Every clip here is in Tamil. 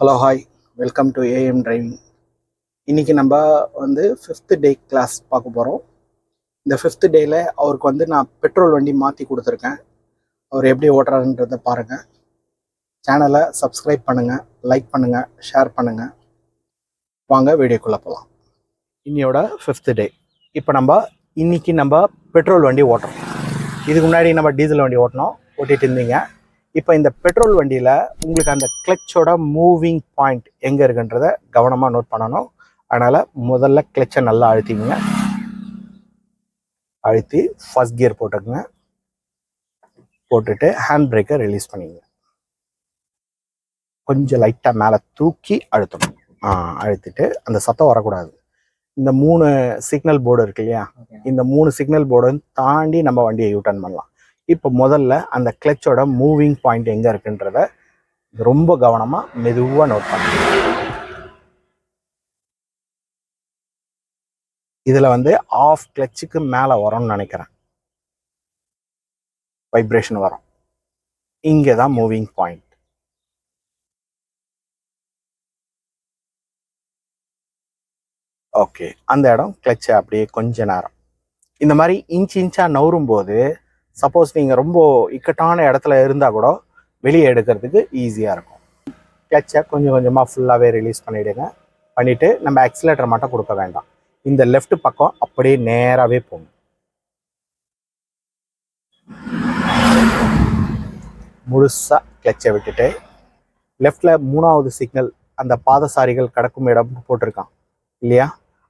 Hello hi, welcome to AM driving. இன்றைக்கி நம்ம வந்து 5th டே கிளாஸ் பார்க்க போகிறோம். இந்த 5th டேயில் அவருக்கு வந்து நான் பெட்ரோல் வண்டி மாற்றி கொடுத்துருக்கேன். அவர் எப்படி ஓட்டுறாருன்றதை பாருங்கள். சேனலை சப்ஸ்கிரைப் பண்ணுங்கள், லைக் பண்ணுங்கள், ஷேர் பண்ணுங்கள். வாங்க வீடியோக்குள்ளே போகலாம். இன்னையோட 5th டே. இப்போ இன்றைக்கி நம்ம பெட்ரோல் வண்டி ஓட்டுறோம். இதுக்கு முன்னாடி நம்ம டீசல் வண்டி ஓட்டிகிட்டு இருந்தீங்க. இப்போ இந்த பெட்ரோல் வண்டியில் உங்களுக்கு அந்த கிளச்சோட மூவிங் பாயிண்ட் எங்கே இருக்குன்றத கவனமாக நோட் பண்ணணும். அதனால் முதல்ல கிளச்சை நல்லா அழுத்திங்க. அழுத்தி ஃபர்ஸ்ட் கியர் போட்டுக்குங்க. போட்டுட்டு ஹேண்ட் பிரேக்கை ரிலீஸ் பண்ணிங்க. கொஞ்சம் லைட்டாக மேலே தூக்கி அழுத்தணும். அழுத்திட்டு அந்த சத்தம் வரக்கூடாது. இந்த 3 சிக்னல் போர்டு இருக்கு இல்லையா, இந்த 3 சிக்னல் போர்டு தாண்டி நம்ம வண்டியை யூட்டர்ன் பண்ணலாம். இப்போ முதல்ல அந்த கிளச்சோட மூவிங் பாயிண்ட் எங்கே இருக்குன்றத ரொம்ப கவனமாக மெதுவாக நோட் பண்ணுங்க. இதில் வந்து ஆஃப் கிளச்சுக்கு மேலே வரும்னு நினைக்கிறேன். வைப்ரேஷன் வரும். இங்கே தான் மூவிங் பாயிண்ட். ஓகே, அந்த இடம் கிளச்சை அப்படியே கொஞ்ச நேரம் இந்த மாதிரி இன்ச்சாக நவரும் போது, சப்போஸ் நீங்கள் ரொம்ப இக்கட்டான இடத்துல இருந்தால் கூட வெளியே எடுக்கிறதுக்கு ஈஸியாக இருக்கும். கிளச்சை கொஞ்சம் கொஞ்சமாக ஃபுல்லாகவே ரிலீஸ் பண்ணிவிடுங்க. பண்ணிவிட்டு நம்ம ஆக்சிலேட்டர் மட்டும் கொடுக்க வேண்டாம். இந்த லெஃப்ட் பக்கம் அப்படியே நேராகவே போங்க. முழுசாக கிளச்சை விட்டுட்டு லெஃப்டில் 3வது சிக்னல் அந்த பாதசாரிகள் கடக்கும் இடம் போட்டிருக்கான் இல்லையா,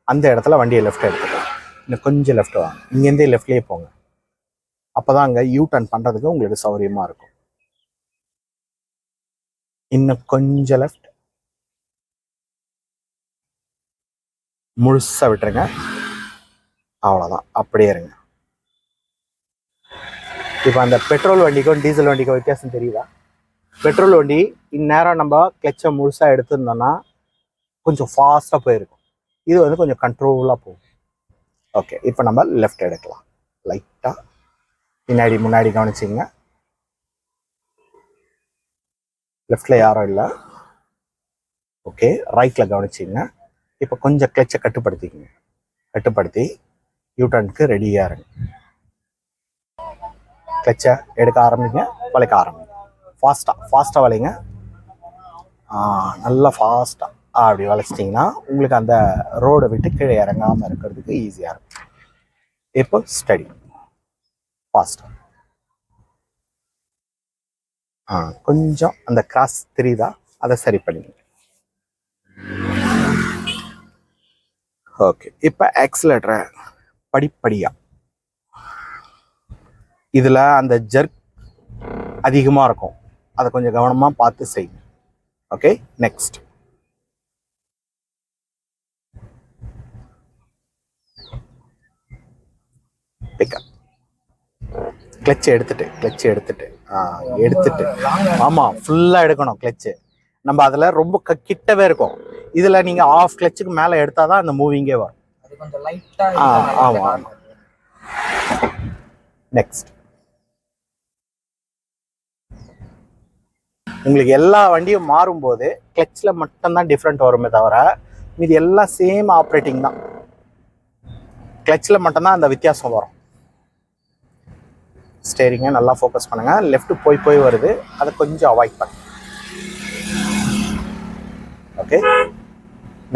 அந்த இடத்துல வண்டியை லெஃப்ட் எடுத்துக்கலாம். இன்னும் கொஞ்சம் லெஃப்ட் வாங்க. இங்கேருந்தே லெஃப்ட்லேயே போங்க. அப்போ தான் அங்கே யூ டர்ன் பண்ணுறதுக்கு உங்களுக்கு சௌகரியமாக இருக்கும். இன்னும் கொஞ்சம் லெஃப்ட். முழுசாக விட்டுருங்க. அவ்வளோதான், அப்படியே இருங்க. இப்போ அந்த பெட்ரோல் வண்டிக்கும் டீசல் வண்டிக்கும் வித்தியாசம் தெரியுதா? பெட்ரோல் வண்டி இந்நேரம் நம்ம கிளச்சை முழுசாக எடுத்துருந்தோம்னா கொஞ்சம் ஃபாஸ்ட்டாக போயிருக்கும். இது வந்து கொஞ்சம் கண்ட்ரோலாக போகும். ஓகே, இப்போ நம்ம லெஃப்ட் எடுக்கலாம். லைட்டாக பின்னாடி முன்னாடி கவனிச்சிங்க. லெஃப்டில் யாரும் இல்லை. ஓகே, ரைட்டில் கவனிச்சிங்க. இப்போ கொஞ்சம் கிளச்சை கட்டுப்படுத்திக்கங்க. கட்டுப்படுத்தி யூட்டர்னுக்கு ரெடியாக இருங்க. கிளச்சை எடுக்க ஆரம்பிங்க, வளைக்க ஆரம்பிங்க. ஃபாஸ்ட்டாக வளைங்க. நல்லா ஃபாஸ்ட்டாக அப்படி வளைச்சிட்டிங்கன்னா உங்களுக்கு அந்த ரோடை விட்டு கீழே இறங்காமல் இருக்கிறதுக்கு ஈஸியாக இருக்கும். இப்போ ஸ்டடி ஃபாஸ்ட்டாக. கொஞ்சம் அந்த கிராஸ் தெரியுதா, அதை சரி பண்ணிங்க. ஓகே, இப்போ ஆக்சிலேட்டரை படிப்படியாக, இதில் அந்த ஜர்க் அதிகமாக இருக்கும், அதை கொஞ்சம் கவனமாக பார்த்து செய்யுங்க. Okay, next. பிக்கப். கிளச்சை எடுத்துட்டு ஆமாம், ஃபுல்லாக எடுக்கணும் கிளச்சு. நம்ம அதில் ரொம்ப கிட்டவே இருக்கும். இதில் நீங்கள் ஆஃப் கிளச்சுக்கு மேலே எடுத்தால் தான் அந்த மூவிங்கே வரும். ஆமாம். நெக்ஸ்ட். உங்களுக்கு எல்லா வண்டியும் மாறும்போது கிளச்சில் மட்டும்தான் டிஃப்ரெண்ட் வருமே தவிர மீது எல்லாம் சேம் ஆப்ரேட்டிங் தான். கிளச்சில் மட்டும்தான் அந்த வித்தியாசம் வரும். ஸ்டேரிங்கை நல்லா ஃபோக்கஸ் பண்ணுங்கள். லெஃப்ட் போய் வருது, அதை கொஞ்சம் அவாய்ட் பண்ணுங்க. Okay,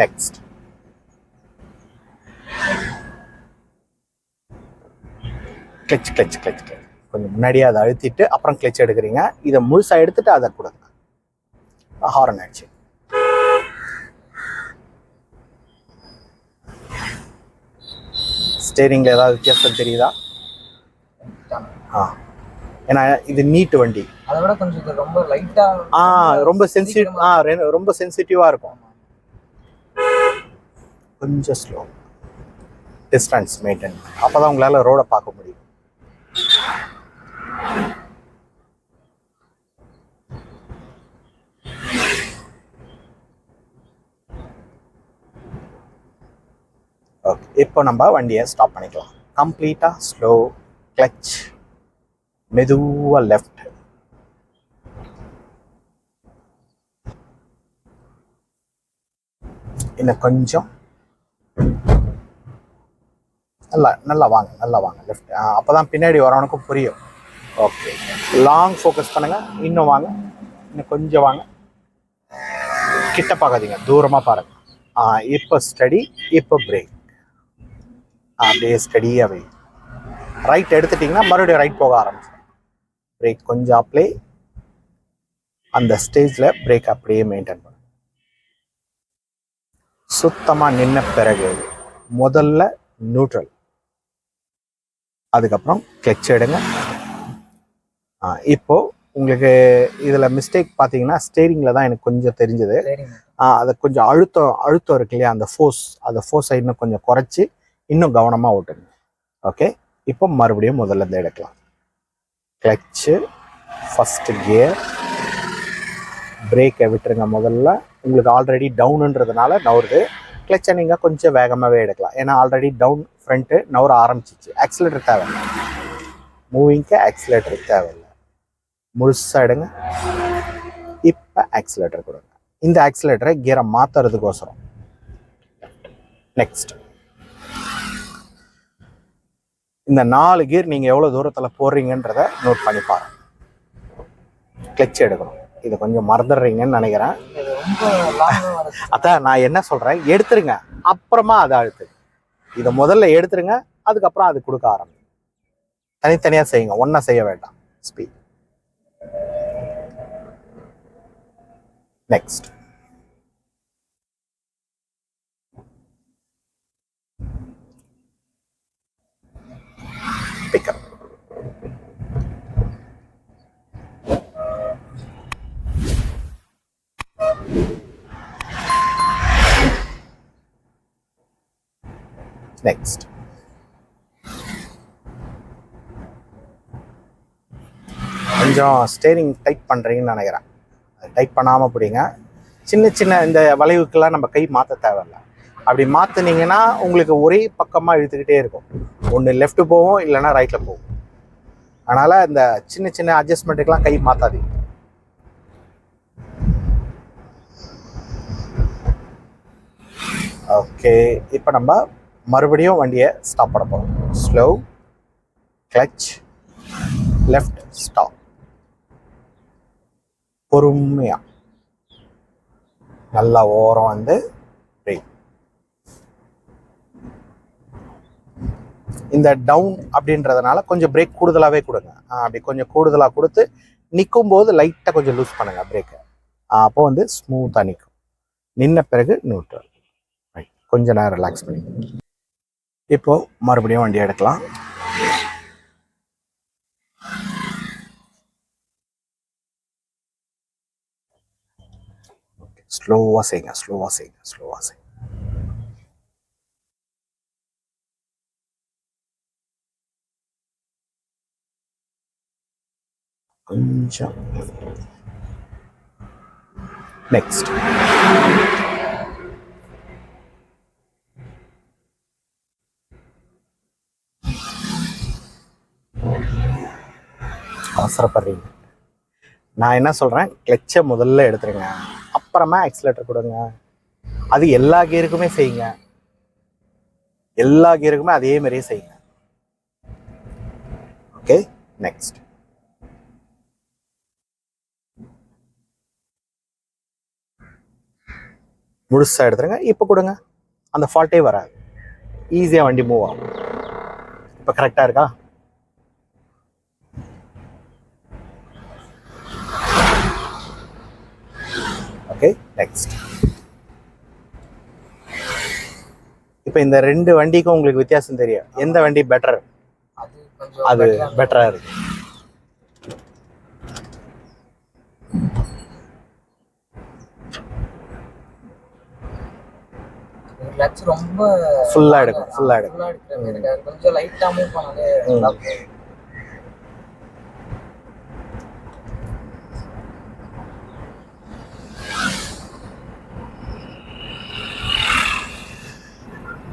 next. கிளச் கொஞ்சம் முன்னாடியே அதை அழுத்திட்டு அப்புறம் கிளச் எடுக்கிறீங்க. இதை முழுசாக எடுத்துட்டு அதை கொடுங்க. ஹாரன் ஆயிடுச்சு. ஸ்டேரிங்கில் ஏதாவது வித்தியாசம் தெரியுதா? ஏன்னா இது நீட் வண்டி, அதை விட கொஞ்சம் ரொம்ப லைட்டா ரொம்ப சென்சிட்டிவா இருக்கும். கொஞ்சம் ஸ்லோ டிஸ்டன்ஸ் மெயின்டைன், அப்பதான் உங்களால ரோட பார்க்க முடியும். ஓகே, இப்போ நம்ம வண்டியை ஸ்டாப் பண்ணிக்கலாம். கம்ப்ளீட்டா ஸ்லோ கிளச், மெதுவா லெஃப்ட். இன்னும் கொஞ்சம் நல்லா நல்லா வாங்க, நல்லா வாங்க லெஃப்ட். அப்போ தான் பின்னாடி வரவனுக்கும் புரியும். ஓகே, லாங் ஃபோக்கஸ் பண்ணுங்கள். இன்னும் வாங்க, இன்னும் கொஞ்சம் வாங்க. கிட்ட பார்க்காதீங்க, தூரமாக பாருங்கள். இப்போ ஸ்டடி, இப்போ பிரேக். அப்படியே ஸ்டடியாக வை. ரைட் எடுத்துட்டிங்கன்னா மறுபடியும் ரைட் போக ஆரம்பிச்சிடும். பிரேக் கொஞ்சம் அப்ளை. அந்த ஸ்டேஜில் பிரேக் அப்படியே மெயின்டைன் பண்ணும். சுத்தமாக நின்ன பிறகு முதல்ல நியூட்ரல், அதுக்கப்புறம் கிளட்ச் எடுங்க. இப்போ உங்களுக்கு இதில் மிஸ்டேக் பார்த்தீங்கன்னா ஸ்டேரிங்கில் தான் எனக்கு கொஞ்சம் தெரிஞ்சது. அதை கொஞ்சம் அழுத்தம் இருக்கு இல்லையா, அந்த ஃபோர்ஸை இன்னும் கொஞ்சம் குறைச்சி இன்னும் கவனமாக ஓட்டுங்க. ஓகே, இப்போ மறுபடியும் முதல்ல இருந்து எடுக்கலாம். கிளட்சு, ஃபஸ்ட்டு கியர், பிரேக்கை விட்டுருங்க. முதல்ல உங்களுக்கு ஆல்ரெடி டவுனுன்றதுனால நவுறுது. கிளட்சை நீங்கள் கொஞ்சம் வேகமாகவே எடுக்கலாம், ஏன்னா ஆல்ரெடி டவுன் ஃப்ரண்ட்டு நவுற ஆரம்பிச்சிச்சு. ஆக்சிலேட்டர் தேவையில்லை, மூவிங்க்கு ஆக்சிலேட்டர் தேவையில்லை. முழுசாக எடுங்க. இப்போ ஆக்சிலேட்டர் கொடுங்க. இந்த ஆக்சிலேட்டரை கியரை மாற்றுறதுக்கோசரம். நெக்ஸ்ட், இந்த 4 கியர் நீங்கள் எவ்வளோ தூரத்தில் போடுறீங்கன்றத நோட் பண்ணி பாருங்க. கிளட்ச் எடுக்கணும். இது கொஞ்சம் மறந்துடுறீங்கன்னு நினைக்கிறேன். அதான் நான் என்ன சொல்கிறேன், எடுத்துருங்க, அப்புறமா அதை அழுத்து. இதை முதல்ல எடுத்துருங்க, அதுக்கப்புறம் அது கொடுக்க ஆரம்பிங்க. தனித்தனியாக செய்யுங்க, ஒன்றா செய்ய வேண்டாம். ஸ்பீட். Next, pickup. நெக்ஸ்ட், கொஞ்சம் ஸ்டேரிங் டைட் பண்ணுறீங்கன்னு நினைக்கிறேன். டைட் பண்ணாமல் பிடிங்க. சின்ன சின்ன இந்த வளைவுக்கெல்லாம் நம்ம கை மாற்ற தேவையில்லை. அப்படி மாற்றினீங்கன்னா உங்களுக்கு ஒரே பக்கமாக இழுத்துக்கிட்டே இருக்கும். ஒன்று லெஃப்ட்டு போகும், இல்லைன்னா ரைட்டில் போகும். அதனால் இந்த சின்ன சின்ன அட்ஜஸ்ட்மெண்ட்டுக்கெலாம் கை மாற்றாதீங்க. ஓகே, இப்போ நம்ம மறுபடியும் வண்டியை ஸ்டாப் பண்ண போகிறோம். Slow, clutch, left, stop. பொறுமையாக நல்லா ஓரம் வந்து பிரேக். இந்த டவுன் அப்படின்றதுனால கொஞ்சம் பிரேக் கூடுதலாகவே கொடுங்க. அப்படி கொஞ்சம் கூடுதலாக கொடுத்து நிற்கும் போது லைட்டாக கொஞ்சம் லூஸ் பண்ணுங்கள் பிரேக்கை. அப்போ வந்து ஸ்மூத்தாக நிற்கும். நின்ன பிறகு நியூட்ரல். ரைட், கொஞ்ச நேரம் ரிலாக்ஸ் பண்ணி இப்போது மறுபடியும் வண்டி எடுக்கலாம். ஸ்லோவாக செய்யுங்க, ஸ்லோவாக செய்யுங்க, ஸ்லோவாக செய்யுங்க. கொஞ்சம். நெக்ஸ்ட், அவசரப்படுறீங்க. நான் என்ன சொல்கிறேன், கிளட்சை முதல்ல எடுத்துருங்க, அப்புறமா ஆக்சிலேட்டர் கொடுங்க. அது எல்லா கியருக்குமே செய்யுங்க, எல்லா கியருக்குமே அதே மாதிரியே செய்யுங்க. Okay, next. முழுசாக எடுத்துருங்க. இப்போ கொடுங்க, அந்த ஃபால்ட்டே வராது, ஈஸியாக வண்டி மூவ் ஆகும். இப்போ கரெக்டாக இருக்கா? Okay, next. இப்போ இந்த 2 வண்டிக்கும் உங்களுக்கு வித்தியாசம் தெரியும். எந்த வண்டி பெட்டர்? அது பெட்டராக இருக்கு. கிளட்ச் ரொம்ப ஃபுல்லா எடுக்கும், ஃபுல்லா எடுக்கும். கொஞ்சம் லைட்டா மூவ் பண்ணாலே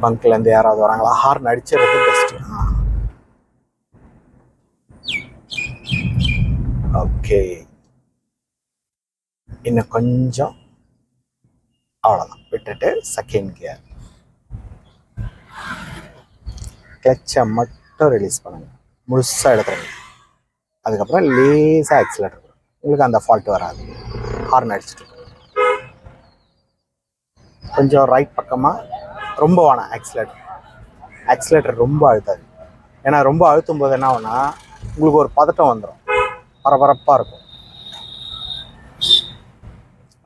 பங்க்ல இருந்து யாராவது வராங்களா? ஹார்ன் அடிச்சிருக்கு பெஸ்ட். ஓகே, இன்னும் கொஞ்சம். அவ்வளோதான். விட்டுட்டு செகண்ட் கியர், கிளச்சை மட்டும் ரிலீஸ் பண்ணுங்கள், முழுசாக எடுத்துருங்க. அதுக்கப்புறம் லேசாக ஆக்சிலேட்டர், உங்களுக்கு அந்த ஃபால்ட் வராது. ஹார்ன் அடிச்சுட்டு கொஞ்சம் ரைட் பக்கமாக, ரொம்ப வேணாம் ஆக்சிலேட்டர் ரொம்ப அழுத்தாது. ஏன்னா ரொம்ப அழுத்தும் போது என்ன ஆகுனா உங்களுக்கு ஒரு பதட்டம் வந்துடும், பரபரப்பாக இருக்கும்.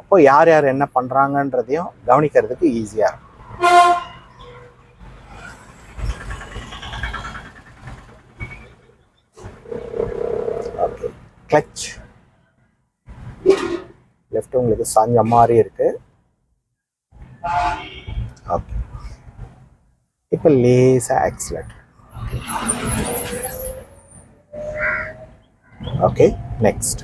அப்போ யார் யார் என்ன பண்ணுறாங்கன்றதையும் கவனிக்கிறதுக்கு ஈஸியாக இருக்கும். ஓகே, கிளச் லெஃப்ட் உங்களுக்கு சாஞ்ச மாதிரி இருக்கு. ஓகே, இப்போ லேசாக accelerator. Okay, next.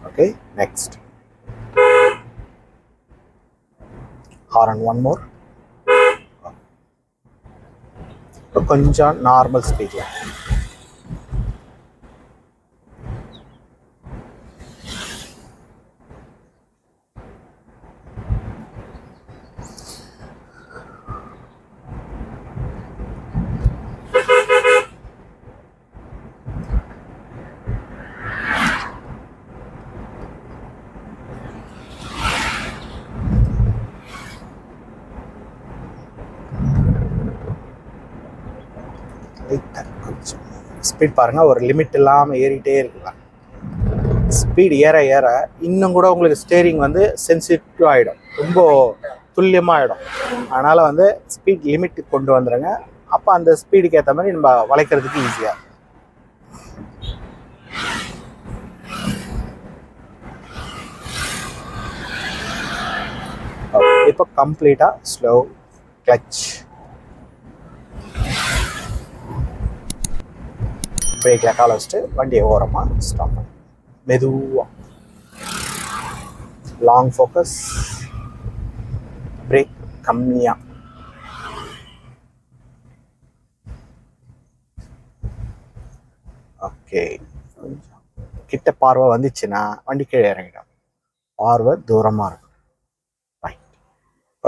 Okay, next. Horn one more. கொஞ்சம் நார்மல் ஸ்பீடில். கொஞ்சம் ஸ்பீட் பாருங்கள், ஒரு லிமிட் இல்லாமல் ஏறிட்டே இருக்கலாம். ஸ்பீட் ஏற ஏற இன்னும் கூட உங்களுக்கு ஸ்டேரிங் வந்து சென்சிட்டிவ் ஆகிடும், ரொம்ப துல்லியமாக ஆகிடும். அதனால் வந்து ஸ்பீட் லிமிட் கொண்டு வந்துடுங்க. அப்போ அந்த ஸ்பீடுக்கு ஏற்ற மாதிரி நம்ம வளைக்கிறதுக்கு ஈஸியாக. இப்போ கம்ப்ளீட்டாக ஸ்லோ கிளச், பிரேக்கில் காலை வச்சுட்டு வண்டியை ஓரமாக ஸ்டாப் பண்ணு, மெதுவாக. லாங் ஃபோக்கஸ், பிரேக் கம்மியாக. ஓகே, கிட்ட பார்வை வந்துச்சுன்னா வண்டி கீழே இறங்கிடும், பார்வை தூரமாக இருக்கும். ரைட்.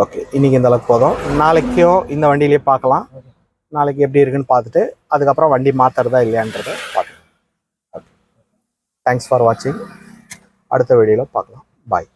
ஓகே, இன்றைக்கி இந்த அளவுக்கு போதும். நாளைக்கும் இந்த வண்டியிலே பார்க்கலாம். நாளைக்கு எப்படி இருக்குன்னு பார்த்துட்டு அதுக்கப்புறம் வண்டி மாற்றுறதா இல்லையான்றதை பார்க்கலாம். ஓகே, தேங்க்ஸ் ஃபார் வாட்சிங். அடுத்த வீடியோவில் பார்க்கலாம். பாய்.